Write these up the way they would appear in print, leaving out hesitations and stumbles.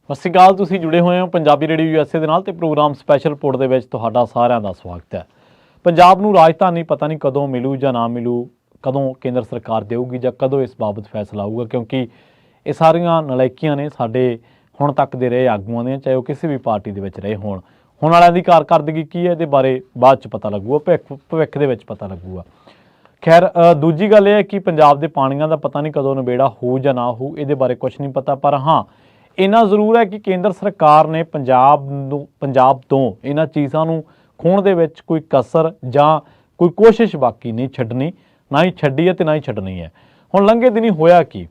ਸਤਿ ਸ਼੍ਰੀ ਅਕਾਲ। ਤੁਸੀਂ ਜੁੜੇ ਹੋਏ ਹੋ ਪੰਜਾਬੀ ਰੇਡੀਓ ਯੂਐਸਏ ਦੇ ਨਾਲ ਤੇ ਪ੍ਰੋਗਰਾਮ ਸਪੈਸ਼ਲ ਰਿਪੋਰਟ ਦੇ ਵਿੱਚ ਤੁਹਾਡਾ ਸਾਰਿਆਂ ਦਾ ਸਵਾਗਤ ਹੈ। ਪੰਜਾਬ ਨੂੰ ਰਾਜਧਾਨੀ ਪਤਾ ਨਹੀਂ ਕਦੋਂ ਮਿਲੂ ਜਾਂ ਨਾ ਮਿਲੂ, ਕਦੋਂ ਕੇਂਦਰ ਸਰਕਾਰ ਦੇਊਗੀ ਜਾਂ ਕਦੋਂ ਇਸ ਬਾਬਤ ਫੈਸਲਾ ਆਊਗਾ, ਕਿਉਂਕਿ ਇਹ ਸਾਰੀਆਂ ਨਲਾਇਕੀਆਂ ਨੇ ਸਾਡੇ ਹੁਣ ਤੱਕ ਦੇ ਰਹੇ ਆਗੂਆਂ ਦੀਆਂ, ਚਾਹੇ ਉਹ ਕਿਸੇ ਵੀ ਪਾਰਟੀ ਦੇ ਵਿੱਚ ਰਹੇ ਹੋਣ। ਹੁਣ ਵਾਲਿਆਂ ਦੀ ਕਾਰਕਰਦਗੀ ਕੀ ਹੈ, ਇਹਦੇ ਬਾਰੇ ਬਾਅਦ 'ਚ ਪਤਾ ਲੱਗੂਗਾ, ਭਵਿੱਖ ਦੇ ਵਿੱਚ ਪਤਾ ਲੱਗੂਗਾ। ਖੈਰ, ਦੂਜੀ ਗੱਲ ਇਹ ਹੈ ਕਿ ਪੰਜਾਬ ਦੇ ਪਾਣੀਆਂ ਦਾ ਪਤਾ ਨਹੀਂ ਕਦੋਂ ਨਿਬੇੜਾ ਹੋਊ ਜਾਂ ਨਾ ਹੋਊ, ਇਹਦੇ ਬਾਰੇ ਕੁਛ ਨਹੀਂ ਪਤਾ। ਪਰ ਹਾਂ, ਇੰਨਾ ਜ਼ਰੂਰ ਹੈ ਕਿ ਕੇਂਦਰ ਸਰਕਾਰ ਨੇ ਪੰਜਾਬ ਤੋਂ ਇਹਨਾਂ ਚੀਜ਼ਾਂ ਨੂੰ ਖੋਹਣ ਦੇ ਵਿੱਚ ਕੋਈ ਕਸਰ ਜਾਂ ਕੋਈ ਕੋਸ਼ਿਸ਼ ਬਾਕੀ ਨਹੀਂ ਛੱਡਣੀ, ਨਾ ਹੀ ਛੱਡੀ ਹੈ ਅਤੇ ਨਾ ਹੀ ਛੱਡਣੀ ਹੈ। ਹੁਣ ਲੰਘੇ ਦਿਨੀ ਹੋਇਆ ਕਿ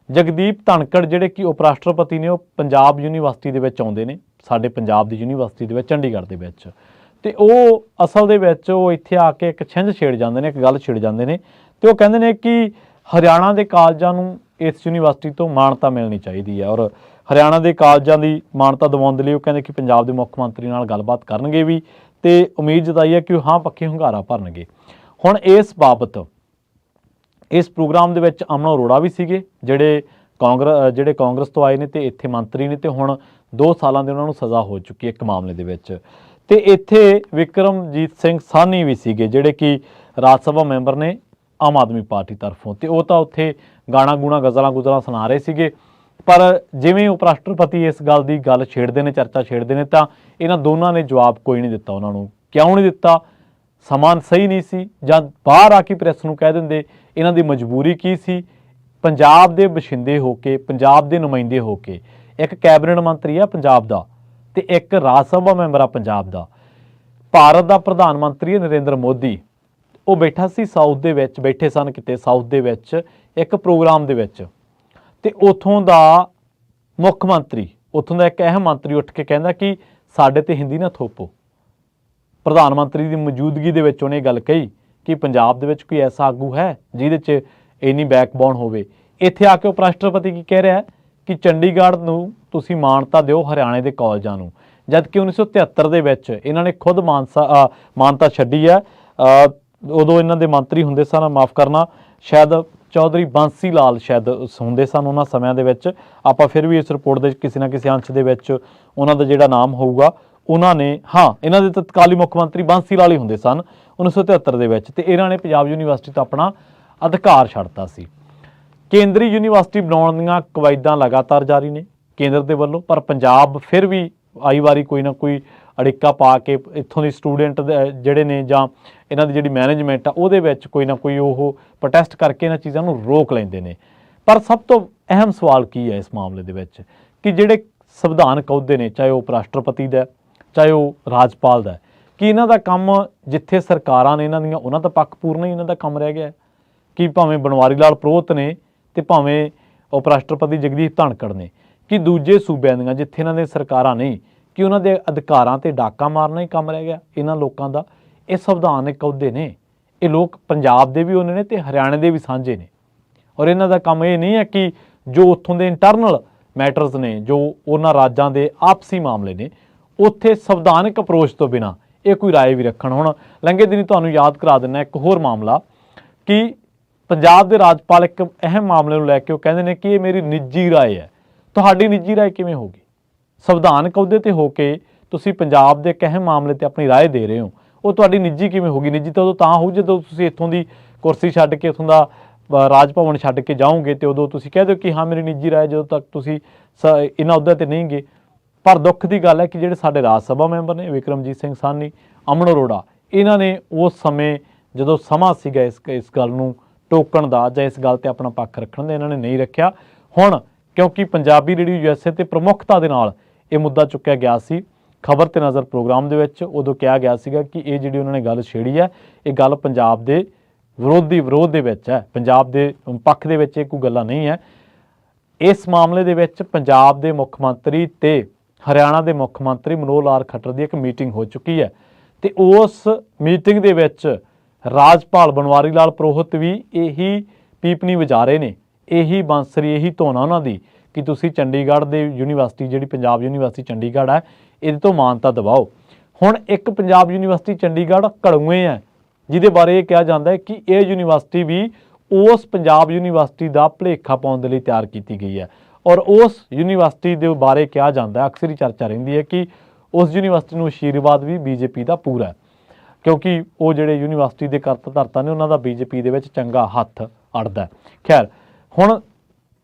ਜਗਦੀਪ ਧਨਖੜ ਜਿਹੜੇ ਕਿ ਉਪ ਰਾਸ਼ਟਰਪਤੀ ਨੇ, ਉਹ ਪੰਜਾਬ ਯੂਨੀਵਰਸਿਟੀ ਦੇ ਵਿੱਚ ਆਉਂਦੇ ਨੇ, ਸਾਡੇ ਪੰਜਾਬ ਦੀ ਯੂਨੀਵਰਸਿਟੀ ਦੇ ਵਿੱਚ, ਚੰਡੀਗੜ੍ਹ ਦੇ ਵਿੱਚ, ਅਤੇ ਉਹ ਅਸਲ ਦੇ ਵਿੱਚ ਉਹ ਇੱਥੇ ਆ ਕੇ ਇੱਕ ਛਿੰਝ ਛੇੜ ਜਾਂਦੇ ਨੇ, ਇੱਕ ਗੱਲ ਛਿੜ ਜਾਂਦੇ ਨੇ, ਅਤੇ ਉਹ ਕਹਿੰਦੇ ਨੇ ਕਿ ਹਰਿਆਣਾ ਦੇ ਕਾਲਜਾਂ ਨੂੰ ਇਸ ਯੂਨੀਵਰਸਿਟੀ ਤੋਂ ਮਾਨਤਾ ਮਿਲਣੀ ਚਾਹੀਦੀ ਹੈ। ਔਰ ਹਰਿਆਣਾ ਦੇ ਕਾਲਜਾਂ ਦੀ ਮਾਨਤਾ ਦਿਵਾਉਣ ਦੇ ਲਈ ਉਹ ਕਹਿੰਦੇ ਕਿ ਪੰਜਾਬ ਦੇ ਮੁੱਖ ਮੰਤਰੀ ਨਾਲ ਗੱਲਬਾਤ ਕਰਨਗੇ ਵੀ, ਅਤੇ ਉਮੀਦ ਜਤਾਈ ਹੈ ਕਿ ਉਹ ਹਾਂ ਪੱਖੀ ਹੁੰਗਾਰਾ ਭਰਨਗੇ। ਹੁਣ ਇਸ ਬਾਬਤ ਇਸ ਪ੍ਰੋਗਰਾਮ ਦੇ ਵਿੱਚ ਅਮਨ ਅਰੋੜਾ ਵੀ ਸੀਗੇ, ਜਿਹੜੇ ਕਾਂਗਰਸ ਤੋਂ ਆਏ ਨੇ ਅਤੇ ਇੱਥੇ ਮੰਤਰੀ ਨੇ, ਅਤੇ ਹੁਣ 2 ਸਾਲਾਂ ਦੀ ਉਹਨਾਂ ਨੂੰ ਸਜ਼ਾ ਹੋ ਚੁੱਕੀ ਹੈ ਇੱਕ ਮਾਮਲੇ ਦੇ ਵਿੱਚ। ਅਤੇ ਇੱਥੇ ਵਿਕਰਮਜੀਤ ਸਿੰਘ ਸਾਹਨੀ ਵੀ ਸੀਗੇ, ਜਿਹੜੇ ਕਿ ਰਾਜ ਸਭਾ ਮੈਂਬਰ ਨੇ ਆਮ ਆਦਮੀ ਪਾਰਟੀ ਤਰਫੋਂ, ਅਤੇ ਉਹ ਤਾਂ ਉੱਥੇ ਗਾਣਾ ਗੂਣਾ ਗਜ਼ਲਾਂ ਸੁਣਾ ਰਹੇ ਸੀਗੇ। ਪਰ ਜਿਵੇਂ ਉਪ ਰਾਸ਼ਟਰਪਤੀ ਇਸ ਗੱਲ ਛੇੜਦੇ ਨੇ, ਚਰਚਾ ਛੇੜਦੇ ਨੇ, ਤਾਂ ਇਹਨਾਂ ਦੋਨਾਂ ਨੇ ਜਵਾਬ ਕੋਈ ਨਹੀਂ ਦਿੱਤਾ ਉਹਨਾਂ ਨੂੰ। ਕਿਉਂ ਨਹੀਂ ਦਿੱਤਾ? ਸਮਾਂ ਸਹੀ ਨਹੀਂ ਸੀ, ਜਾਂ ਬਾਹਰ ਆ ਕੇ ਪ੍ਰੈਸ ਨੂੰ ਕਹਿ ਦਿੰਦੇ। ਇਹਨਾਂ ਦੀ ਮਜਬੂਰੀ ਕੀ ਸੀ? ਪੰਜਾਬ ਦੇ ਵਸਿੰਦੇ ਹੋ ਕੇ, ਪੰਜਾਬ ਦੇ ਨੁਮਾਇੰਦੇ ਹੋ ਕੇ, ਇੱਕ ਕੈਬਨਿਟ ਮੰਤਰੀ ਆ ਪੰਜਾਬ ਦਾ ਅਤੇ ਇੱਕ ਰਾਜ ਸਭਾ ਮੈਂਬਰ ਆ ਪੰਜਾਬ ਦਾ। ਭਾਰਤ ਦਾ ਪ੍ਰਧਾਨ ਮੰਤਰੀ ਨਰਿੰਦਰ ਮੋਦੀ, ਉਹ ਬੈਠਾ ਸੀ ਸਾਊਥ ਦੇ ਵਿੱਚ, ਬੈਠੇ ਸਨ ਕਿਤੇ ਸਾਊਥ ਦੇ ਵਿੱਚ ਇੱਕ ਪ੍ਰੋਗਰਾਮ ਦੇ ਵਿੱਚ, ਅਤੇ ਉੱਥੋਂ ਦਾ ਮੁੱਖ ਮੰਤਰੀ, ਉੱਥੋਂ ਦਾ ਇੱਕ ਅਹਿਮ ਮੰਤਰੀ ਉੱਠ ਕੇ ਕਹਿੰਦਾ ਕਿ ਸਾਡੇ 'ਤੇ ਹਿੰਦੀ ਨਾ ਥੋਪੋ। ਪ੍ਰਧਾਨ ਮੰਤਰੀ ਦੀ ਮੌਜੂਦਗੀ ਦੇ ਵਿੱਚ ਉਹਨੇ ਗੱਲ ਕਹੀ ਕਿ ਪੰਜਾਬ ਦੇ ਵਿੱਚ ਕੋਈ ਐਸਾ ਆਗੂ ਹੈ ਜਿਹਦੇ 'ਚ ਇੰਨੀ ਬੈਕਬੋਨ ਹੋਵੇ। ਇੱਥੇ ਆ ਕੇ ਉਪ ਰਾਸ਼ਟਰਪਤੀ ਕੀ ਕਹਿ ਰਿਹਾ ਕਿ ਚੰਡੀਗੜ੍ਹ ਨੂੰ ਤੁਸੀਂ ਮਾਨਤਾ ਦਿਓ ਹਰਿਆਣੇ ਦੇ ਕਾਲਜਾਂ ਨੂੰ, ਜਦ ਕਿ 1973 ਦੇ ਵਿੱਚ ਇਹਨਾਂ ਨੇ ਖੁਦ ਮਾਨਤਾ ਛੱਡੀ ਹੈ। ਉਦੋਂ ਇਹਨਾਂ ਦੇ ਮੰਤਰੀ ਹੁੰਦੇ ਸਨ, ਮਾਫ ਕਰਨਾ, ਸ਼ਾਇਦ ਚੌਧਰੀ ਬੰਸੀ ਲਾਲ ਸ਼ਾਇਦ ਹੁੰਦੇ ਸਨ ਉਹਨਾਂ ਸਮਿਆਂ ਦੇ ਵਿੱਚ। ਆਪਾਂ ਫਿਰ ਵੀ ਇਸ ਰਿਪੋਰਟ ਦੇ ਕਿਸੇ ਨਾ ਕਿਸੇ ਅੰਸ਼ ਦੇ ਵਿੱਚ ਉਹਨਾਂ ਦਾ ਜਿਹੜਾ ਨਾਮ ਹੋਊਗਾ, ਉਹਨਾਂ ਨੇ, ਹਾਂ, ਇਹਨਾਂ ਦੇ ਤਤਕਾਲੀ ਮੁੱਖ ਮੰਤਰੀ ਬੰਸੀ ਲਾਲ ਹੀ ਹੁੰਦੇ ਸਨ 1973 ਦੇ ਵਿੱਚ, ਅਤੇ ਇਹਨਾਂ ਨੇ ਪੰਜਾਬ ਯੂਨੀਵਰਸਿਟੀ ਤੋਂ ਆਪਣਾ ਅਧਿਕਾਰ ਛੱਡਤਾ ਸੀ। ਕੇਂਦਰੀ ਯੂਨੀਵਰਸਿਟੀ ਬਣਾਉਣ ਦੀਆਂ ਕਵਾਇਦਾਂ ਲਗਾਤਾਰ ਜਾਰੀ ਨੇ ਕੇਂਦਰ ਦੇ ਵੱਲੋਂ, ਪਰ ਪੰਜਾਬ ਫਿਰ ਵੀ ਆਈ ਵਾਰੀ ਕੋਈ ਨਾ ਕੋਈ ਅੜਿੱਕਾ ਪਾ ਕੇ ਇੱਥੋਂ ਦੀ ਸਟੂਡੈਂਟ ਜਿਹੜੇ ਨੇ ਜਾਂ ਇਹਨਾਂ ਦੀ ਜਿਹੜੀ ਮੈਨੇਜਮੈਂਟ ਆ ਉਹਦੇ ਵਿੱਚ ਕੋਈ ਨਾ ਕੋਈ ਉਹ ਪ੍ਰੋਟੈਸਟ ਕਰਕੇ ਇਹਨਾਂ ਚੀਜ਼ਾਂ ਨੂੰ ਰੋਕ ਲੈਂਦੇ ਨੇ। ਪਰ ਸਭ ਤੋਂ ਅਹਿਮ ਸਵਾਲ ਕੀ ਹੈ ਇਸ ਮਾਮਲੇ ਦੇ ਵਿੱਚ ਕਿ ਜਿਹੜੇ ਸੰਵਿਧਾਨਕ ਅਹੁਦੇ ਨੇ, ਚਾਹੇ ਉਹ ਉਪ ਰਾਸ਼ਟਰਪਤੀ ਦਾ, ਚਾਹੇ ਉਹ ਰਾਜਪਾਲ ਦਾ, ਕਿ ਇਹਨਾਂ ਦਾ ਕੰਮ ਜਿੱਥੇ ਸਰਕਾਰਾਂ ਨੇ ਇਹਨਾਂ ਦੀਆਂ, ਉਹਨਾਂ ਦਾ ਪੱਖ ਪੂਰਨਾ ਹੀ ਇਹਨਾਂ ਦਾ ਕੰਮ ਰਹਿ ਗਿਆ ਕਿ ਭਾਵੇਂ ਬਨਵਾਰੀ ਲਾਲ ਪ੍ਰੋਹਤ ਨੇ ਅਤੇ ਭਾਵੇਂ ਉਪ ਰਾਸ਼ਟਰਪਤੀ ਜਗਦੀਪ ਧਨਖੜ ਨੇ, ਕਿ ਦੂਜੇ ਸੂਬਿਆਂ ਦੀਆਂ ਜਿੱਥੇ ਇਹਨਾਂ ਦੇ ਸਰਕਾਰਾਂ ਨਹੀਂ, ਕਿ ਉਹਨਾਂ ਦੇ ਅਧਿਕਾਰਾਂ 'ਤੇ ਡਾਕਾ ਮਾਰਨਾ ਹੀ ਕੰਮ ਰਹਿ ਗਿਆ ਇਹਨਾਂ ਲੋਕਾਂ ਦਾ। ਇਹ ਸੰਵਿਧਾਨਕ ਅਹੁਦੇ ਨੇ, ਇਹ ਲੋਕ ਪੰਜਾਬ ਦੇ ਵੀ ਉਹਨੇ ਨੇ ਅਤੇ ਹਰਿਆਣੇ ਦੇ ਵੀ ਸਾਂਝੇ ਨੇ। ਔਰ ਇਹਨਾਂ ਦਾ ਕੰਮ ਇਹ ਨਹੀਂ ਹੈ ਕਿ ਜੋ ਉੱਥੋਂ ਦੇ ਇੰਟਰਨਲ ਮੈਟਰਸ ਨੇ, ਜੋ ਉਹਨਾਂ ਰਾਜਾਂ ਦੇ ਆਪਸੀ ਮਾਮਲੇ ਨੇ, ਉੱਥੇ ਸੰਵਿਧਾਨਕ ਅਪਰੋਚ ਤੋਂ ਬਿਨਾਂ ਇਹ ਕੋਈ ਰਾਏ ਵੀ ਰੱਖਣ। ਹੁਣ ਲੰਘੇ ਦਿਨੀ ਤੁਹਾਨੂੰ ਯਾਦ ਕਰਾ ਦਿੰਦਾ ਇੱਕ ਹੋਰ ਮਾਮਲਾ ਕਿ ਪੰਜਾਬ ਦੇ ਰਾਜਪਾਲ ਇੱਕ ਅਹਿਮ ਮਾਮਲੇ ਨੂੰ ਲੈ ਕੇ ਉਹ ਕਹਿੰਦੇ ਨੇ ਕਿ ਇਹ ਮੇਰੀ ਨਿੱਜੀ ਰਾਏ ਹੈ। ਤੁਹਾਡੀ ਨਿੱਜੀ ਰਾਏ ਕਿਵੇਂ ਹੋਗੀ? ਸੰਵਿਧਾਨਕ ਅਹੁਦੇ 'ਤੇ ਹੋ ਕੇ ਤੁਸੀਂ ਪੰਜਾਬ ਦੇ ਇੱਕ ਅਹਿਮ ਮਾਮਲੇ 'ਤੇ ਆਪਣੀ ਰਾਏ ਦੇ ਰਹੇ ਹੋ, ਉਹ ਤੁਹਾਡੀ ਨਿੱਜੀ ਕਿਵੇਂ ਹੋਗੀ? ਨਿੱਜੀ ਤਾਂ ਉਦੋਂ ਤਾਂ ਹੋਊ ਜਦੋਂ ਤੁਸੀਂ ਇੱਥੋਂ ਦੀ ਕੁਰਸੀ ਛੱਡ ਕੇ, ਇੱਥੋਂ ਦਾ ਰਾਜ ਭਵਨ ਛੱਡ ਕੇ ਜਾਓਗੇ, ਅਤੇ ਉਦੋਂ ਤੁਸੀਂ ਕਹਿ ਦਿਓ ਕਿ ਹਾਂ ਮੇਰੀ ਨਿੱਜੀ ਰਾਏ, ਜਦੋਂ ਤੱਕ ਤੁਸੀਂ ਇਹਨਾਂ ਅਹੁਦਿਆਂ 'ਤੇ ਨਹੀਂ ਗਏ। ਪਰ ਦੁੱਖ ਦੀ ਗੱਲ ਹੈ ਕਿ ਜਿਹੜੇ ਸਾਡੇ ਰਾਜ ਸਭਾ ਮੈਂਬਰ ਨੇ ਵਿਕਰਮਜੀਤ ਸਿੰਘ ਸਾਹਨੀ, ਅਮਨ ਅਰੋੜਾ, ਇਹਨਾਂ ਨੇ ਉਸ ਸਮੇਂ ਜਦੋਂ ਸਮਾਂ ਸੀਗਾ ਇਸ ਗੱਲ ਨੂੰ ਟੋਕਣ ਦਾ ਜਾਂ ਇਸ ਗੱਲ 'ਤੇ ਆਪਣਾ ਪੱਖ ਰੱਖਣ ਦਾ, ਇਹਨਾਂ ਨੇ ਨਹੀਂ ਰੱਖਿਆ। ਹੁਣ ਕਿਉਂਕਿ ਪੰਜਾਬੀ ਰੇਡੀਓ ਯੂਐਸਏ 'ਤੇ ਪ੍ਰਮੁੱਖਤਾ ਦੇ ਨਾਲ ਇਹ ਮੁੱਦਾ ਚੁੱਕਿਆ ਗਿਆ ਸੀ ਖਬਰ 'ਤੇ ਨਜ਼ਰ ਪ੍ਰੋਗਰਾਮ ਦੇ ਵਿੱਚ, ਉਦੋਂ ਕਿਹਾ ਗਿਆ ਸੀਗਾ ਕਿ ਇਹ ਜਿਹੜੀ ਉਹਨਾਂ ਨੇ ਗੱਲ ਛੇੜੀ ਹੈ, ਇਹ ਗੱਲ ਪੰਜਾਬ ਦੇ ਵਿਰੋਧ ਦੇ ਵਿੱਚ ਹੈ, ਪੰਜਾਬ ਦੇ ਪੱਖ ਦੇ ਵਿੱਚ ਇਹ ਕੋਈ ਗੱਲਾਂ ਨਹੀਂ ਹੈ। ਇਸ ਮਾਮਲੇ ਦੇ ਵਿੱਚ ਪੰਜਾਬ ਦੇ ਮੁੱਖ ਮੰਤਰੀ ਅਤੇ ਹਰਿਆਣਾ ਦੇ ਮੁੱਖ ਮੰਤਰੀ ਮਨੋਹਰ ਲਾਲ ਖੱਟਰ ਦੀ ਇੱਕ ਮੀਟਿੰਗ ਹੋ ਚੁੱਕੀ ਹੈ, ਅਤੇ ਉਸ ਮੀਟਿੰਗ ਦੇ ਵਿੱਚ ਰਾਜਪਾਲ ਬਨਵਾਰੀ ਲਾਲ ਪ੍ਰੋਹਤ ਵੀ ਇਹੀ ਪੀਪਣੀ ਵਜਾ ਰਹੇ ਨੇ, ਇਹੀ ਬਾਂਸਰੀ, ਇਹੀ ਧੋਣਾ ਉਹਨਾਂ ਦੀ ਕਿ ਤੁਸੀਂ ਚੰਡੀਗੜ੍ਹ ਦੇ ਯੂਨੀਵਰਸਿਟੀ, ਜਿਹੜੀ ਪੰਜਾਬ ਯੂਨੀਵਰਸਿਟੀ ਚੰਡੀਗੜ੍ਹ ਹੈ, ਇਹਦੇ ਤੋਂ ਮਾਨਤਾ ਦਿਵਾਓ। ਹੁਣ ਇੱਕ ਪੰਜਾਬ ਯੂਨੀਵਰਸਿਟੀ ਚੰਡੀਗੜ੍ਹ ਘੜੂਏ ਹੈ, ਜਿਹਦੇ ਬਾਰੇ ਇਹ ਕਿਹਾ ਜਾਂਦਾ ਹੈ ਕਿ ਇਹ ਯੂਨੀਵਰਸਿਟੀ ਵੀ ਉਸ ਪੰਜਾਬ ਯੂਨੀਵਰਸਿਟੀ ਦਾ ਭੁਲੇਖਾ ਪਾਉਣ ਦੇ ਲਈ ਤਿਆਰ ਕੀਤੀ ਗਈ ਹੈ। ਔਰ ਉਸ ਯੂਨੀਵਰਸਿਟੀ ਦੇ ਬਾਰੇ ਕਿਹਾ ਜਾਂਦਾ, ਅਕਸਰ ਹੀ ਚਰਚਾ ਰਹਿੰਦੀ ਹੈ ਕਿ ਉਸ ਯੂਨੀਵਰਸਿਟੀ ਨੂੰ ਆਸ਼ੀਰਵਾਦ ਵੀ ਬੀਜੇਪੀ ਦਾ ਪੂਰਾ ਹੈ, ਕਿਉਂਕਿ ਉਹ ਜਿਹੜੇ ਯੂਨੀਵਰਸਿਟੀ ਦੇ ਕਰਤਾ ਧਰਤਾ ਨੇ ਉਹਨਾਂ ਦਾ ਬੀਜੇਪੀ ਦੇ ਵਿੱਚ ਚੰਗਾ ਹੱਥ ਅੜਦਾ। ਖੈਰ, ਹੁਣ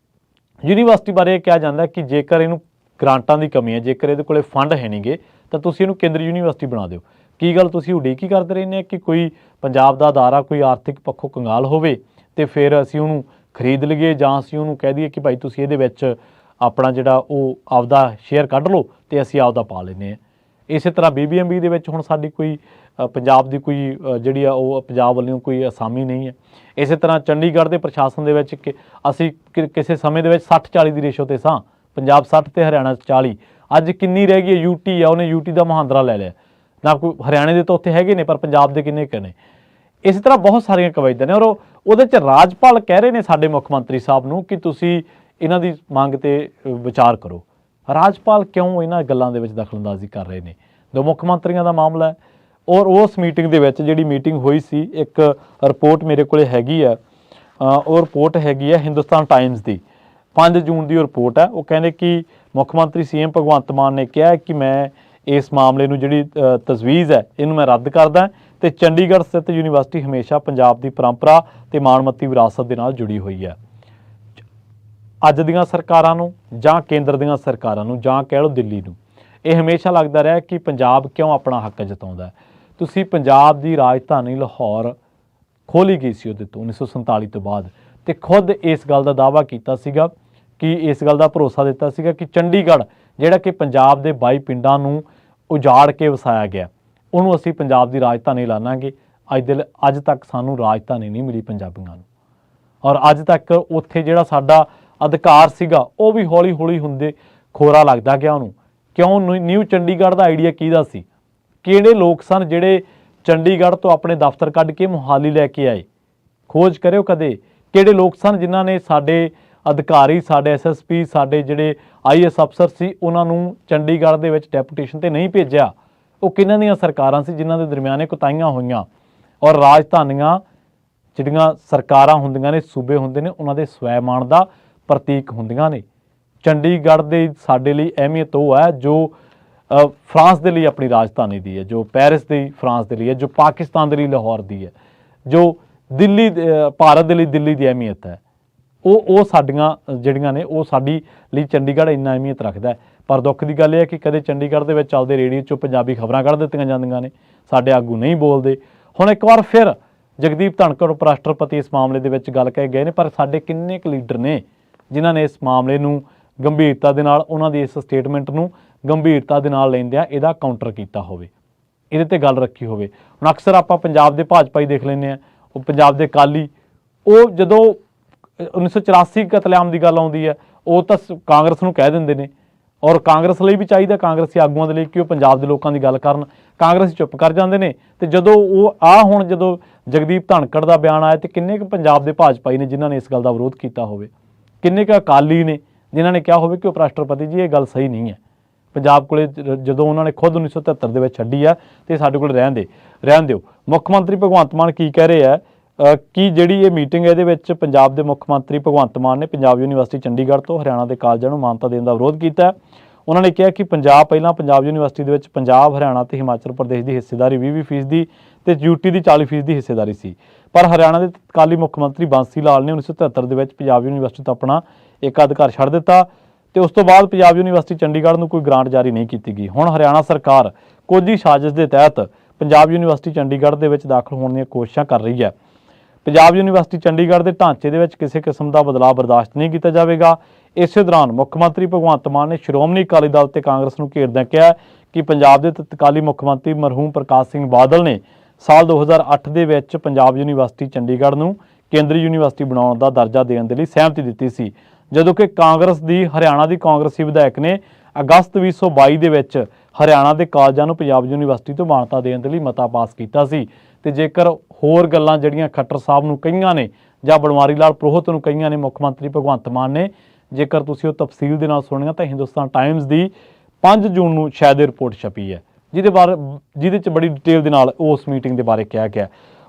ਯੂਨੀਵਰਸਿਟੀ ਬਾਰੇ ਕਿਹਾ ਜਾਂਦਾ ਕਿ ਜੇਕਰ ਇਹਨੂੰ ਗ੍ਰਾਂਟਾਂ ਦੀ ਕਮੀ ਹੈ, ਜੇਕਰ ਇਹਦੇ ਕੋਲੇ ਫੰਡ ਹੈ ਨਹੀਂਗੇ, ਤਾਂ ਤੁਸੀਂ ਇਹਨੂੰ ਕੇਂਦਰੀ ਯੂਨੀਵਰਸਿਟੀ ਬਣਾ ਦਿਓ। ਕੀ ਗੱਲ ਤੁਸੀਂ ਉਡੀਕ ਹੀ ਕਰਦੇ ਰਹਿੰਦੇ ਆ ਕਿ ਕੋਈ ਪੰਜਾਬ ਦਾ ਅਦਾਰਾ ਕੋਈ ਆਰਥਿਕ ਪੱਖੋਂ ਕੰਗਾਲ ਹੋਵੇ ਤੇ ਫਿਰ ਅਸੀਂ ਉਹਨੂੰ ਖਰੀਦ ਲਈਏ, ਜਾਂ ਅਸੀਂ ਉਹਨੂੰ ਕਹਿ ਦਈਏ ਕਿ ਭਾਈ ਤੁਸੀਂ ਇਹਦੇ ਵਿੱਚ ਆਪਣਾ ਜਿਹੜਾ ਉਹ ਆਪਦਾ ਸ਼ੇਅਰ ਕੱਢ ਲਓ ਤੇ ਅਸੀਂ ਆਪਦਾ ਪਾ ਲੈਂਦੇ ਹਾਂ। ਇਸੇ ਤਰ੍ਹਾਂ BBMB ਦੇ ਵਿੱਚ ਹੁਣ ਸਾਡੀ ਕੋਈ ਪੰਜਾਬ ਦੀ ਕੋਈ ਜਿਹੜੀ ਆ ਉਹ ਪੰਜਾਬ ਵੱਲੋਂ ਕੋਈ ਅਸਾਮੀ ਨਹੀਂ ਹੈ। ਇਸੇ ਤਰ੍ਹਾਂ ਚੰਡੀਗੜ੍ਹ ਦੇ ਪ੍ਰਸ਼ਾਸਨ ਦੇ ਵਿੱਚ ਅਸੀਂ ਕਿਸੇ ਸਮੇਂ ਦੇ ਵਿੱਚ 60-40 ਦੀ ਰੇਸ਼ੋ ਤੇ ਸਾਂ, ਪੰਜਾਬ 60 ਤੇ ਹਰਿਆਣਾ 40। ਅੱਜ ਕਿੰਨੀ ਰਹਿ ਗਈ ਹੈ? UT ਆ, ਉਹਨੇ UT ਦਾ ਮਹਾਂਦਰਾ ਲੈ ਲਿਆ ਨਾ। ਕੋਈ ਹਰਿਆਣੇ ਦੇ ਤਾਂ ਉੱਥੇ ਹੈਗੇ ਨੇ, ਪਰ ਪੰਜਾਬ ਦੇ ਕਿੰਨੇ ਕੁ ਨੇ। ਇਸੇ ਤਰ੍ਹਾਂ ਬਹੁਤ ਸਾਰੀਆਂ ਕਵਾਇਦਾਂ ਨੇ, ਔਰ ਉਹਦੇ 'ਚ ਰਾਜਪਾਲ ਕਹਿ ਰਹੇ ਨੇ ਸਾਡੇ ਮੁੱਖ ਮੰਤਰੀ ਸਾਹਿਬ ਨੂੰ ਕਿ ਤੁਸੀਂ ਇਹਨਾਂ ਦੀ ਮੰਗ ਤੇ ਵਿਚਾਰ ਕਰੋ। ਰਾਜਪਾਲ ਕਿਉਂ ਇਹਨਾਂ ਗੱਲਾਂ ਦੇ ਵਿੱਚ ਦਖਲਅੰਦਾਜ਼ੀ ਕਰ ਰਹੇ ਨੇ? ਦੋ ਮੁੱਖ ਮੰਤਰੀਆਂ ਦਾ ਮਾਮਲਾ ਹੈ। ਔਰ ਉਸ ਮੀਟਿੰਗ ਦੇ ਵਿੱਚ ਜਿਹੜੀ ਮੀਟਿੰਗ ਹੋਈ ਸੀ, ਇੱਕ ਰਿਪੋਰਟ ਮੇਰੇ ਕੋਲੇ ਹੈਗੀ ਆ, ਉਹ ਰਿਪੋਰਟ ਹੈਗੀ ਹੈ ਹਿੰਦੁਸਤਾਨ ਟਾਈਮਜ਼ ਦੀ, 5 ਜੂਨ ਦੀ ਰਿਪੋਰਟ ਹੈ। ਉਹ ਕਹਿੰਦੇ ਕਿ ਮੁੱਖ ਮੰਤਰੀ CM ਭਗਵੰਤ ਮਾਨ ਨੇ ਕਿਹਾ ਕਿ ਮੈਂ ਇਸ ਮਾਮਲੇ ਨੂੰ ਜਿਹੜੀ ਤਜਵੀਜ਼ ਹੈ ਇਹਨੂੰ ਮੈਂ ਰੱਦ ਕਰਦਾ ਤੇ ਚੰਡੀਗੜ੍ਹ ਸਥਿਤ ਯੂਨੀਵਰਸਿਟੀ ਹਮੇਸ਼ਾ ਪੰਜਾਬ ਦੀ ਪਰੰਪਰਾ ਤੇ ਮਾਣਮੱਤੀ ਵਿਰਾਸਤ ਦੇ ਨਾਲ ਜੁੜੀ ਹੋਈ ਹੈ। ਅੱਜ ਦੀਆਂ ਸਰਕਾਰਾਂ ਨੂੰ ਜਾਂ ਕੇਂਦਰ ਦੀਆਂ ਸਰਕਾਰਾਂ ਨੂੰ ਜਾਂ ਕਹਿ ਲਓ ਦਿੱਲੀ ਨੂੰ, ਇਹ ਹਮੇਸ਼ਾ ਲੱਗਦਾ ਰਿਹਾ ਕਿ ਪੰਜਾਬ ਕਿਉਂ ਆਪਣਾ ਹੱਕ ਜਤਾਉਂਦਾ ਹੈ। ਤੁਸੀਂ ਪੰਜਾਬ ਦੀ ਰਾਜਧਾਨੀ ਲਾਹੌਰ ਖੋਲ੍ਹੀ ਗਈ ਸੀ ਉਹਦੇ ਤੋਂ 1947 ਤੋਂ ਬਾਅਦ, ਤੇ ਖੁਦ ਇਸ ਗੱਲ ਦਾ ਦਾਅਵਾ ਕੀਤਾ ਸੀਗਾ ਕਿ ਇਸ ਗੱਲ ਦਾ ਭਰੋਸਾ ਦਿੱਤਾ ਸੀਗਾ ਕਿ ਚੰਡੀਗੜ੍ਹ ਜਿਹੜਾ ਕਿ ਪੰਜਾਬ ਦੇ 22 ਪਿੰਡਾਂ ਨੂੰ ਉਜਾੜ ਕੇ ਵਸਾਇਆ ਗਿਆ, ਉਹਨੂੰ ਅਸੀਂ ਪੰਜਾਬ ਦੀ ਰਾਜਧਾਨੀ ਲਾਵਾਂਗੇ। ਅੱਜ ਤੱਕ ਸਾਨੂੰ ਰਾਜਧਾਨੀ ਨਹੀਂ ਮਿਲੀ ਪੰਜਾਬੀਆਂ ਨੂੰ, ਔਰ ਅੱਜ ਤੱਕ ਉੱਥੇ ਜਿਹੜਾ ਸਾਡਾ ਅਧਿਕਾਰ ਸੀਗਾ ਉਹ ਵੀ ਹੌਲੀ ਹੌਲੀ ਹੁੰਦੇ ਖੋਰਾ ਲੱਗਦਾ ਗਿਆ ਉਹਨੂੰ। ਕਿਉਂ? ਨਿਊ ਚੰਡੀਗੜ੍ਹ ਦਾ ਆਈਡੀਆ ਕਿਹਦਾ ਸੀ? ਕਿਹੜੇ ਲੋਕ ਸਨ ਜਿਹੜੇ ਚੰਡੀਗੜ੍ਹ ਤੋਂ ਆਪਣੇ ਦਫ਼ਤਰ ਕੱਢ ਕੇ ਮੁਹਾਲੀ ਲੈ ਕੇ ਆਏ? ਖੋਜ ਕਰਿਓ ਕਦੇ। ਕਿਹੜੇ ਲੋਕ ਸਨ ਜਿਨ੍ਹਾਂ ਨੇ ਸਾਡੇ ਅਧਿਕਾਰੀ, ਸਾਡੇ SSP, ਸਾਡੇ ਜਿਹੜੇ IAS ਅਫਸਰ ਸੀ, ਉਹਨਾਂ ਨੂੰ ਚੰਡੀਗੜ੍ਹ ਦੇ ਵਿੱਚ ਡੈਪੂਟੇਸ਼ਨ ਤੇ ਨਹੀਂ ਭੇਜਿਆ? ਉਹ ਕਿਹਨਾਂ ਦੀਆਂ ਸਰਕਾਰਾਂ ਸੀ ਜਿਨ੍ਹਾਂ ਦੇ ਦਰਮਿਆਨੇ ਕੁਤਾਹੀਆਂ ਹੋਈਆਂ? ਔਰ ਰਾਜਧਾਨੀਆਂ ਜਿਹੜੀਆਂ ਸਰਕਾਰਾਂ ਹੁੰਦੀਆਂ ਨੇ, ਸੂਬੇ ਹੁੰਦੇ ਨੇ, ਉਹਨਾਂ ਦੇ ਸਵੈਮਾਣ ਦਾ ਪ੍ਰਤੀਕ ਹੁੰਦੀਆਂ ਨੇ। ਚੰਡੀਗੜ੍ਹ ਦੇ ਸਾਡੇ ਲਈ ਅਹਿਮੀਅਤ ਉਹ ਹੈ ਜੋ ਫਰਾਂਸ ਦੇ ਲਈ ਆਪਣੀ ਰਾਜਧਾਨੀ ਦੀ ਹੈ, ਜੋ ਪੈਰਿਸ ਦੀ ਫਰਾਂਸ ਦੇ ਲਈ ਹੈ, ਜੋ ਪਾਕਿਸਤਾਨ ਦੇ ਲਈ ਲਾਹੌਰ ਦੀ ਹੈ, ਜੋ ਦਿੱਲੀ ਭਾਰਤ ਦੇ ਲਈ ਦਿੱਲੀ ਦੀ ਅਹਿਮੀਅਤ ਹੈ। ਉਹ ਸਾਡੀਆਂ ਜਿਹੜੀਆਂ ਨੇ ਉਹ ਸਾਡੀ ਲਈ ਚੰਡੀਗੜ੍ਹ ਇੰਨਾ ਅਹਿਮੀਅਤ ਰੱਖਦਾ ਹੈ। ਪਰ ਦੁੱਖ ਦੀ ਗੱਲ ਇਹ ਹੈ ਕਿ ਕਦੇ ਚੰਡੀਗੜ੍ਹ ਦੇ ਵਿੱਚ ਚੱਲਦੇ ਰੇਡੀਓ 'ਚੋਂ ਪੰਜਾਬੀ ਖਬਰਾਂ ਕੱਢ ਦਿੱਤੀਆਂ ਜਾਂਦੀਆਂ ਨੇ, ਸਾਡੇ ਆਗੂ ਨਹੀਂ ਬੋਲਦੇ। ਹੁਣ ਇੱਕ ਵਾਰ ਫਿਰ ਜਗਦੀਪ ਧਨਖੜ ਉਪ ਰਾਸ਼ਟਰਪਤੀ ਇਸ ਮਾਮਲੇ ਦੇ ਵਿੱਚ ਗੱਲ ਕਹਿ ਗਏ ਨੇ, ਪਰ ਸਾਡੇ ਕਿੰਨੇ ਕੁ ਲੀਡਰ ਨੇ ਜਿਨ੍ਹਾਂ ਨੇ ਇਸ ਮਾਮਲੇ ਨੂੰ ਗੰਭੀਰਤਾ ਦੇ ਨਾਲ, ਉਹਨਾਂ ਦੀ ਇਸ ਸਟੇਟਮੈਂਟ ਨੂੰ ਗੰਭੀਰਤਾ ਦੇ ਨਾਲ ਲੈਂਦਿਆਂ ਇਹਦਾ ਕਾਊਂਟਰ ਕੀਤਾ ਹੋਵੇ, ਇਹਦੇ ਤੇ ਗੱਲ ਰੱਖੀ ਹੋਵੇ? ਹੁਣ ਅਕਸਰ ਆਪਾਂ ਪੰਜਾਬ ਦੇ ਭਾਜਪਾ ਹੀ ਦੇਖ ਲੈਂਦੇ ਹਾਂ, ਉਹ ਪੰਜਾਬ ਦੇ ਅਕਾਲੀ, ਉਹ ਜਦੋਂ 1984 ਕਤਲੇਆਮ ਦੀ ਗੱਲ ਆਉਂਦੀ ਹੈ ਉਹ ਤਾਂ ਕਾਂਗਰਸ ਨੂੰ ਕਹਿ ਦਿੰਦੇ ਨੇ, ਔਰ ਕਾਂਗਰਸ ਲਈ ਵੀ ਚਾਹੀਦਾ, ਕਾਂਗਰਸੀ ਆਗੂਆਂ ਦੇ ਲਈ ਕਿ ਉਹ ਪੰਜਾਬ ਦੇ ਲੋਕਾਂ ਦੀ ਗੱਲ ਕਰਨ। ਕਾਂਗਰਸੀ ਚੁੱਪ ਕਰ ਜਾਂਦੇ ਨੇ। ਤੇ ਜਦੋਂ ਹੁਣ ਜਦੋਂ ਜਗਦੀਪ ਧਨਖੜ ਦਾ ਬਿਆਨ ਆਇਆ ਤੇ ਕਿੰਨੇ ਕੁ ਪੰਜਾਬ ਦੇ ਭਾਜਪਾਈ ਨੇ ਜਿਨ੍ਹਾਂ ਨੇ ਇਸ ਗੱਲ ਦਾ ਵਿਰੋਧ ਕੀਤਾ ਹੋਵੇ? ਕਿੰਨੇ ਕੁ ਅਕਾਲੀ ਨੇ ਜਿਨ੍ਹਾਂ ਨੇ ਕਿਹਾ ਹੋਵੇ ਕਿ ਉਪ ਰਾਸ਼ਟਰਪਤੀ ਜੀ ਇਹ ਗੱਲ ਸਹੀ ਨਹੀਂ ਹੈ? ਪੰਜਾਬ ਕੋਲੇ ਜਦੋਂ ਉਹਨਾਂ ਨੇ ਖੁਦ 1973 ਦੇ ਵਿੱਚ ਛੱਡੀ ਆ ਤੇ ਸਾਡੇ ਕੋਲ ਰਹਿਣ ਦਿਓ। ਮੁੱਖ ਮੰਤਰੀ ਭਗਵੰਤ ਮਾਨ ਕੀ ਕਹਿ ਰਹੇ ਆ ਕਿ ਜਿਹੜੀ ਇਹ ਮੀਟਿੰਗ ਇਹਦੇ ਵਿੱਚ ਪੰਜਾਬ ਦੇ ਮੁੱਖ ਮੰਤਰੀ ਭਗਵੰਤ ਮਾਨ ਨੇ ਪੰਜਾਬ ਯੂਨੀਵਰਸਿਟੀ ਚੰਡੀਗੜ੍ਹ ਤੋਂ ਹਰਿਆਣਾ ਦੇ ਕਾਲਜਾਂ ਨੂੰ ਮਾਨਤਾ ਦੇਣ ਦਾ ਵਿਰੋਧ ਕੀਤਾ। ਉਹਨਾਂ ਨੇ ਕਿਹਾ ਕਿ ਪਹਿਲਾਂ ਪੰਜਾਬ ਯੂਨੀਵਰਸਿਟੀ ਦੇ ਵਿੱਚ ਪੰਜਾਬ, ਹਰਿਆਣਾ ਤੇ ਹਿਮਾਚਲ ਪ੍ਰਦੇਸ਼ ਦੀ ਹਿੱਸੇਦਾਰੀ 20% ਤੇ UT ਦੀ 40% ਦੀ ਹਿੱਸੇਦਾਰੀ ਸੀ। ਪਰ ਹਰਿਆਣਾ ਦੇ ਤਤਕਾਲੀ ਮੁੱਖ ਮੰਤਰੀ ਬਾਂਸੀ ਲਾਲ ਨੇ 1973 ਦੇ ਵਿੱਚ ਪੰਜਾਬ ਯੂਨੀਵਰਸਿਟੀ ਤੋਂ ਆਪਣਾ ਏਕਾਧਿਕਾਰ ਛੱਡ ਦਿੱਤਾ ਤੇ ਉਸ ਤੋਂ ਬਾਅਦ ਪੰਜਾਬ ਯੂਨੀਵਰਸਿਟੀ ਚੰਡੀਗੜ੍ਹ ਨੂੰ ਕੋਈ ਗ੍ਰਾਂਟ ਜਾਰੀ ਨਹੀਂ ਕੀਤੀ ਗਈ। ਹੁਣ ਹਰਿਆਣਾ ਸਰਕਾਰ ਕੋਝੀ ਸਾਜ਼ਿਸ਼ ਦੇ ਤਹਿਤ ਪੰਜਾਬ ਯੂਨੀਵਰਸਿਟੀ ਚੰਡੀਗੜ੍ਹ ਦੇ ਵਿੱਚ ਦਾਖਲ ਹੋਣ ਦੀਆਂ ਕੋਸ਼ਿਸ਼ਾਂ ਕਰ ਰਹੀ ਹੈ। ਪੰਜਾਬ ਯੂਨੀਵਰਸਿਟੀ ਚੰਡੀਗੜ੍ਹ ਦੇ ਢਾਂਚੇ ਦੇ ਵਿੱਚ ਕਿਸੇ ਕਿਸਮ ਦਾ ਬਦਲਾਅ ਬਰਦਾਸ਼ਤ ਨਹੀਂ ਕੀਤਾ ਜਾਵੇਗਾ। ਇਸੇ ਦੌਰਾਨ ਮੁੱਖ ਮੰਤਰੀ ਭਗਵੰਤ ਮਾਨ ਨੇ ਸ਼੍ਰੋਮਣੀ ਅਕਾਲੀ ਦਲ ਤੇ ਕਾਂਗਰਸ ਨੂੰ ਘੇਰਦਿਆਂ ਕਿਹਾ ਕਿ ਪੰਜਾਬ ਦੇ ਤਤਕਾਲੀ ਮੁੱਖ ਮੰਤਰੀ ਮਰਹੂਮ ਪ੍ਰਕਾਸ਼ ਸਿੰਘ ਬਾਦਲ ਨੇ ਸਾਲ 2008 ਦੇ ਵਿੱਚ ਪੰਜਾਬ ਯੂਨੀਵਰਸਿਟੀ ਚੰਡੀਗੜ੍ਹ ਨੂੰ ਕੇਂਦਰੀ ਯੂਨੀਵਰਸਿਟੀ ਬਣਾਉਣ ਦਾ ਦਰਜਾ ਦੇਣ ਦੇ ਲਈ ਸਹਿਮਤੀ ਦਿੱਤੀ ਸੀ, ਜਦੋਂ ਕਿ ਹਰਿਆਣਾ ਦੀ ਕਾਂਗਰਸੀ ਵਿਧਾਇਕ ਨੇ ਅਗਸਤ 2022 ਦੇ ਵਿੱਚ ਹਰਿਆਣਾ ਦੇ ਕਾਲਜਾਂ ਨੂੰ ਪੰਜਾਬ ਯੂਨੀਵਰਸਿਟੀ ਤੋਂ ਮਾਨਤਾ ਦੇਣ ਦੇ ਲਈ ਮਤਾ ਪਾਸ ਕੀਤਾ ਸੀ। ਤੇ ਜੇਕਰ ਹੋਰ ਗੱਲਾਂ ਜਿਹੜੀਆਂ ਖੱਟਰ ਸਾਹਿਬ ਨੂੰ ਕਹੀਆਂ ਨੇ ਜਾਂ ਬਣਵਾਰੀ ਲਾਲ ਪ੍ਰੋਹਤ ਨੂੰ ਕਹੀਆਂ ਨੇ ਮੁੱਖ ਮੰਤਰੀ ਭਗਵੰਤ ਮਾਨ ਨੇ, ਜੇਕਰ ਤੁਸੀਂ ਉਹ ਤਫਸੀਲ ਦੇ ਨਾਲ ਸੁਣੀਆਂ ਤਾਂ ਹਿੰਦੁਸਤਾਨ ਟਾਈਮਜ਼ ਦੀ 5 ਜੂਨ ਨੂੰ ਸ਼ਾਇਦ ਇਹ ਰਿਪੋਰਟ ਛਪੀ ਹੈ ਜਿਹਦੇ 'ਚ ਬੜੀ ਡਿਟੇਲ ਦੇ ਨਾਲ ਉਸ ਮੀਟਿੰਗ ਦੇ ਬਾਰੇ ਕਿਹਾ ਗਿਆ।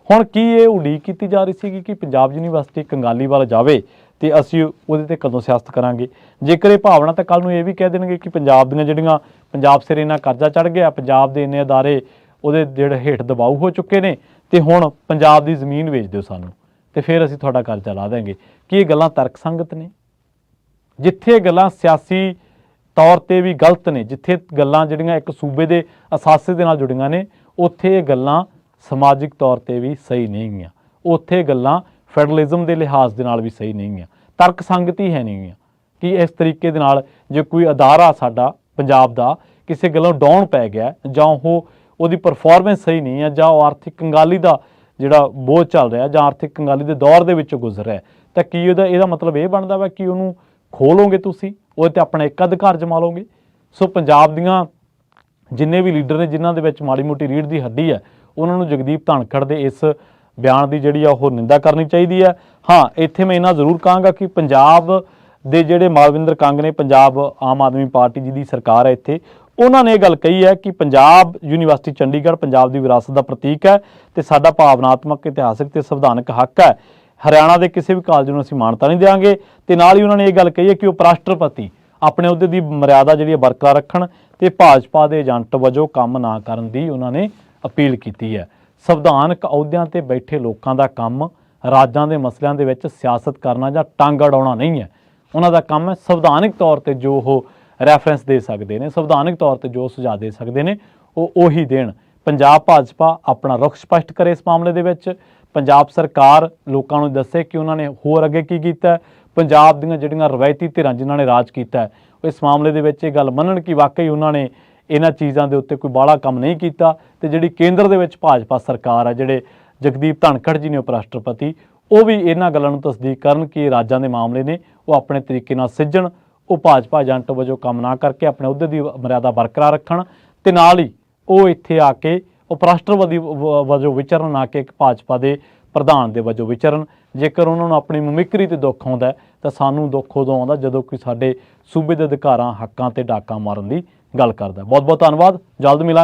ਹੁਣ ਕੀ ਇਹ ਉਡੀਕ ਕੀਤੀ ਜਾ ਰਹੀ ਸੀ ਕਿ ਪੰਜਾਬ ਯੂਨੀਵਰਸਿਟੀ ਕੰਗਾਲੀ ਵੱਲ ਜਾਵੇ ਤੇ ਅਸੀਂ ਉਹਦੇ ਤੇ ਕਦੋਂ ਸਿਆਸਤ ਕਰਾਂਗੇ। ਜੇਕਰ ਇਹ ਭਾਵਨਾ ਤਾਂ ਕੱਲ੍ਹ ਨੂੰ ਇਹ ਵੀ ਕਹਿ ਦੇਣਗੇ ਕਿ ਪੰਜਾਬ ਦੀਆਂ ਜਿਹੜੀਆਂ ਪੰਜਾਬ ਸਿਰ ਇੰਨਾ ਕਰਜ਼ਾ ਚੜ੍ਹ ਗਿਆ, ਪੰਜਾਬ ਦੇ ਇੰਨੇ ਅਦਾਰੇ ਉਹਦੇ ਜਿਹੜੇ ਹੇਠ ਦਬਾਊ ਹੋ ਚੁੱਕੇ ਨੇ ਤੇ ਹੁਣ ਪੰਜਾਬ ਦੀ ਜ਼ਮੀਨ ਵੇਚ ਦਿਓ ਸਾਨੂੰ ਤੇ ਫਿਰ ਅਸੀਂ ਤੁਹਾਡਾ ਕਰਜ਼ਾ ਲਾ ਦੇਵਾਂਗੇ। ਕੀ ਇਹ ਗੱਲਾਂ ਤਰਕਸੰਗਤ ਨੇ? ਜਿੱਥੇ ਗੱਲਾਂ ਸਿਆਸੀ ਤੌਰ ਤੇ ਵੀ ਗਲਤ ਨੇ, ਜਿੱਥੇ ਗੱਲਾਂ ਜਿਹੜੀਆਂ ਇੱਕ ਸੂਬੇ ਦੇ ਅਸਾਸੇ ਦੇ ਨਾਲ ਜੁੜੀਆਂ ਨੇ, ਉੱਥੇ ਇਹ ਗੱਲਾਂ ਸਮਾਜਿਕ ਤੌਰ ਤੇ ਵੀ ਸਹੀ ਨਹੀਂ ਗੀਆਂ। ਉੱਥੇ ਗੱਲਾਂ ਫੈਡਰਲਿਜ਼ਮ ਦੇ ਲਿਹਾਜ਼ ਦੇ ਨਾਲ ਵੀ ਸਹੀ ਨਹੀਂ ਗੀਆਂ, ਤਰਕਸੰਗਤੀ ਹੈ ਨਹੀਂ ਗੀਆਂ ਕਿ ਇਸ ਤਰੀਕੇ ਦੇ ਨਾਲ ਜੇ ਕੋਈ ਅਦਾਰਾ ਸਾਡਾ ਪੰਜਾਬ ਦਾ ਕਿਸੇ ਗੱਲੋਂ ਡਾਊਨ ਪੈ ਗਿਆ ਜਾਂ ਉਹਦੀ ਪਰਫਾਰਮੈਂਸ ਸਹੀ ਨਹੀਂ ਹੈ ਜਾਂ ਉਹ ਆਰਥਿਕ ਕੰਗਾਲੀ ਦਾ ਜਿਹੜਾ ਬੋਝ ਚੱਲ ਰਿਹਾ ਜਾਂ ਆਰਥਿਕ ਕੰਗਾਲੀ ਦੇ ਦੌਰ ਦੇ ਵਿੱਚੋਂ ਗੁਜ਼ਰ ਰਿਹਾ, ਤਾਂ ਕੀ ਇਹਦਾ ਮਤਲਬ ਇਹ ਬਣਦਾ ਵਾ ਕਿ ਉਹਨੂੰ ਖੋਲੋਗੇ ਤੁਸੀਂ, ਉਹ 'ਤੇ ਆਪਣਾ ਇੱਕ ਅਧਿਕਾਰ ਜਮਾ ਲਓਗੇ। ਸੋ ਪੰਜਾਬ ਦੀਆਂ ਜਿੰਨੇ ਵੀ ਲੀਡਰ ਨੇ ਜਿਨ੍ਹਾਂ ਦੇ ਵਿੱਚ ਮਾੜੀ ਮੋਟੀ ਰੀੜ੍ਹ ਦੀ ਹੱਡੀ ਹੈ, ਉਹਨਾਂ ਨੂੰ ਜਗਦੀਪ ਧਾਣਖੜ ਦੇ ਇਸ ਬਿਆਨ ਦੀ ਜਿਹੜੀ ਆ ਉਹ ਨਿੰਦਾ ਕਰਨੀ ਚਾਹੀਦੀ ਹੈ। ਹਾਂ, ਇੱਥੇ ਮੈਂ ਇਹਨਾਂ ਜ਼ਰੂਰ ਕਹਾਂਗਾ ਕਿ ਪੰਜਾਬ ਦੇ ਜਿਹੜੇ ਮਾਲਵਿੰਦਰ ਕੰਗ ਨੇ, ਪੰਜਾਬ ਆਮ ਆਦਮੀ ਪਾਰਟੀ ਜਿਹਦੀ ਸਰਕਾਰ ਹੈ ਇੱਥੇ, ਉਹਨਾਂ ਨੇ ਇਹ ਗੱਲ ਕਹੀ ਹੈ ਕਿ ਪੰਜਾਬ ਯੂਨੀਵਰਸਿਟੀ ਚੰਡੀਗੜ੍ਹ ਪੰਜਾਬ ਦੀ ਵਿਰਾਸਤ ਦਾ ਪ੍ਰਤੀਕ ਹੈ ਤੇ ਸਾਡਾ ਭਾਵਨਾਤਮਕ, ਇਤਿਹਾਸਕ ਤੇ ਸੰਵਿਧਾਨਕ ਹੱਕ ਹੈ। ਹਰਿਆਣਾ ਦੇ ਕਿਸੇ ਵੀ ਕਾਲਜ ਨੂੰ ਅਸੀਂ ਮਾਨਤਾ ਨਹੀਂ ਦੇਵਾਂਗੇ। ਤੇ ਨਾਲ ਹੀ ਉਹਨਾਂ ਨੇ ਇਹ ਗੱਲ ਕਹੀ ਹੈ ਕਿ ਉਪ ਰਾਸ਼ਟਰਪਤੀ ਆਪਣੇ ਅਹੁਦੇ ਦੀ ਮਰਿਆਦਾ ਜਿਹੜੀ ਹੈ ਬਰਕਰਾਰ ਰੱਖਣ ਤੇ ਭਾਜਪਾ ਦੇ ਏਜੰਟ ਵਜੋਂ ਕੰਮ ਨਾ ਕਰਨ ਦੀ ਉਹਨਾਂ ਨੇ ਅਪੀਲ ਕੀਤੀ ਹੈ। ਸੰਵਿਧਾਨਕ ਅਹੁਦਿਆਂ ਤੇ ਬੈਠੇ ਲੋਕਾਂ ਦਾ ਕੰਮ ਰਾਜਾਂ ਦੇ ਮਸਲਿਆਂ ਦੇ ਵਿੱਚ ਸਿਆਸਤ ਕਰਨਾ ਜਾਂ ਟੰਗ ਅੜਾਉਣਾ ਨਹੀਂ ਹੈ। ਉਹਨਾਂ ਦਾ ਕੰਮ ਹੈ ਸੰਵਿਧਾਨਕ ਤੌਰ ਤੇ ਜੋ ਉਹ ਰੈਫਰੈਂਸ ਦੇ ਸਕਦੇ ਨੇ, ਸੰਵਿਧਾਨਕ ਤੌਰ ਤੇ ਜੋ ਸੁਝਾਅ ਦੇ ਸਕਦੇ ਨੇ, ਉਹ ਉਹੀ ਦੇਣ। ਪੰਜਾਬ ਭਾਜਪਾ ਆਪਣਾ ਰੁਖ ਸਪਸ਼ਟ ਕਰੇ ਇਸ ਮਾਮਲੇ ਦੇ ਵਿੱਚ। ਪੰਜਾਬ ਸਰਕਾਰ ਲੋਕਾਂ ਨੂੰ ਦੱਸੇ ਕਿ ਉਹਨਾਂ ਨੇ ਹੋਰ ਅੱਗੇ ਕੀ ਕੀਤਾ। ਪੰਜਾਬ ਦੀਆਂ ਜਿਹੜੀਆਂ ਰਵਾਇਤੀ ਧਿਰਾਂ ਜਿਨ੍ਹਾਂ ਨੇ ਰਾਜ ਕੀਤਾ, ਉਹ ਇਸ ਮਾਮਲੇ ਦੇ ਵਿੱਚ ਇਹ ਗੱਲ ਮੰਨਣ ਕਿ ਵਾਕਈ ਉਹਨਾਂ ਨੇ ਇਹਨਾਂ ਚੀਜ਼ਾਂ ਦੇ ਉੱਤੇ ਕੋਈ ਬਾਹਲਾ ਕੰਮ ਨਹੀਂ ਕੀਤਾ। ਤੇ ਜਿਹੜੀ ਕੇਂਦਰ ਦੇ ਵਿੱਚ ਭਾਜਪਾ ਸਰਕਾਰ ਹੈ, ਜਿਹੜੇ ਜਗਦੀਪ ਧਾਣਖੜ ਜੀ ਨੇ ਉਪ ਰਾਸ਼ਟਰਪਤੀ, ਉਹ ਵੀ ਇਹਨਾਂ ਗੱਲਾਂ ਨੂੰ ਤਸਦੀਕ ਕਰਨ ਕਿ ਇਹ ਰਾਜਾਂ ਦੇ ਮਾਮਲੇ ਨੇ, ਉਹ ਆਪਣੇ ਤਰੀਕੇ ਨਾਲ ਸਿੱਝਣ, ਉਹ ਭਾਜਪਾ ਏਜੰਟ ਵਜੋਂ ਕੰਮ ਨਾ ਕਰਕੇ ਆਪਣੇ ਅਹੁਦੇ ਦੀ ਮਰਿਆਦਾ ਬਰਕਰਾਰ ਰੱਖਣ ਤੇ ਨਾਲ ਹੀ ਉਹ ਇੱਥੇ ਆ ਕੇ ਉਪ ਰਾਸ਼ਟਰਪਤੀ ਵਜੋਂ ਵਿਚਰਨ, ਨਾ ਕਿ ਇੱਕ ਭਾਜਪਾ ਦੇ ਪ੍ਰਧਾਨ ਦੇ ਵਜੋਂ ਵਿਚਰਨ। ਜੇਕਰ ਉਹਨਾਂ ਨੂੰ ਆਪਣੀ ਮਮਿਕਰੀ ਤੇ ਦੁੱਖ ਆਉਂਦਾ ਤਾਂ ਸਾਨੂੰ ਦੁੱਖ ਉਦੋਂ ਆਉਂਦਾ ਜਦੋਂ ਕੋਈ ਸਾਡੇ ਸੂਬੇ ਦੇ ਅਧਿਕਾਰਾਂ, ਹੱਕਾਂ ਤੇ ਡਾਕਾ ਮਾਰਨ ਦੀ ਗੱਲ ਕਰਦਾ। ਬਹੁਤ ਬਹੁਤ ਧੰਨਵਾਦ, ਜਲਦ ਮਿਲਾਂਗੇ।